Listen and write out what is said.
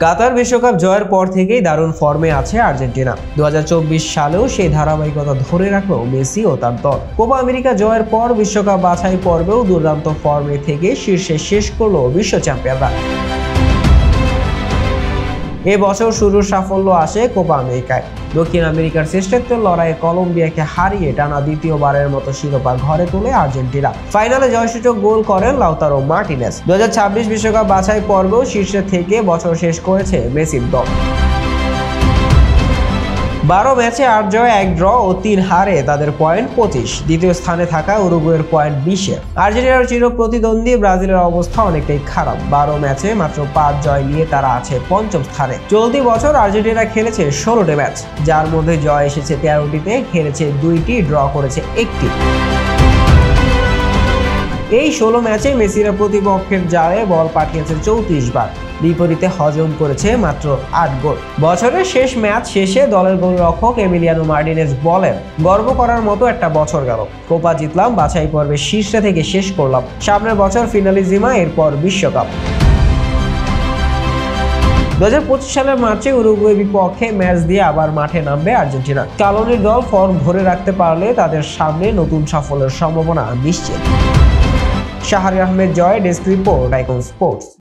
কাতার বিশ্বকাপ জয়ের পর থেকেই দারুণ ফর্মে আছে আর্জেন্টিনা। 2024 সালেও সেই ধারাবাহিকতা ধরে রাখলো মেসি ও তার দল। কোপা আমেরিকা জয়ের পর বিশ্বকাপ বাছাই পর্বেও দুর্দান্ত ফর্মে থেকে শীর্ষে শেষ করলো বিশ্ব চ্যাম্পিয়নরা। এবছর শুরুর সাফল্য আসে কোপা আমেরিকায়। দক্ষিণ আমেরিকার শ্রেষ্ঠত্বের লড়াইয়ে কলম্বিয়াকে হারিয়ে টানা দ্বিতীয়বারের মতো শিরোপা ঘরে তোলে আর্জেন্টিনা। ফাইনালে জয়সূচক গোল করেন লাউতারো মার্টিনেজ। 2026 বিশ্বকাপ বাছাই পর্বেও শীর্ষে থেকে বছর শেষ করেছে মেসির দল। 12 ম্যাচে 8 জয় 1 ড্র ও 3 হারে তাদের পয়েন্ট 25। দ্বিতীয় স্থানে থাকা উরুগুয়ের পয়েন্ট 20। আর্জেন্টিনার চির প্রতিদ্বন্দ্বী ব্রাজিলের অবস্থা অনেকটাই খারাপ। 12 ম্যাচে মাত্র 5 জয় নিয়ে তারা আছে পঞ্চম স্থানে। চলতি বছর আর্জেন্টিনা খেলেছে 16টি ম্যাচ, যার মধ্যে জয় এসেছে 13টিতে, খেলেছে 2টি, ড্র করেছে 1টি। এই 16 ম্যাচে মেসিরা প্রতিপক্ষের জালে বল পাঠিয়েছে 34 বার, বিপরীতে হজম করেছে মাত্র 8 গোল। বছরের শেষ ম্যাচ শেষে দলের গোলরক্ষক এমিলিয়ানো মার্টিনেজ বলেন, গর্ব করার মতো একটা বছর গেল। কোপা জিতলাম, বাছাই পর্বে শীর্ষে থেকে শেষ করলাম। সামনের বছর ফিনালিজিমা, এরপর বিশ্বকাপ। 2025 সালের মার্চে উরুগুয়ে বিপক্ষে ম্যাচ দিয়ে আবার মাঠে নামবে আর্জেন্টিনা। কালোনির দল ফর্ম ধরে রাখতে পারলে তাদের সামনে নতুন সাফল্যের সম্ভাবনা নিশ্চিত। শাহরিয়ার আহমেদ জয়, ডেস্ক রিপোর্ট, আইকন স্পোর্টস।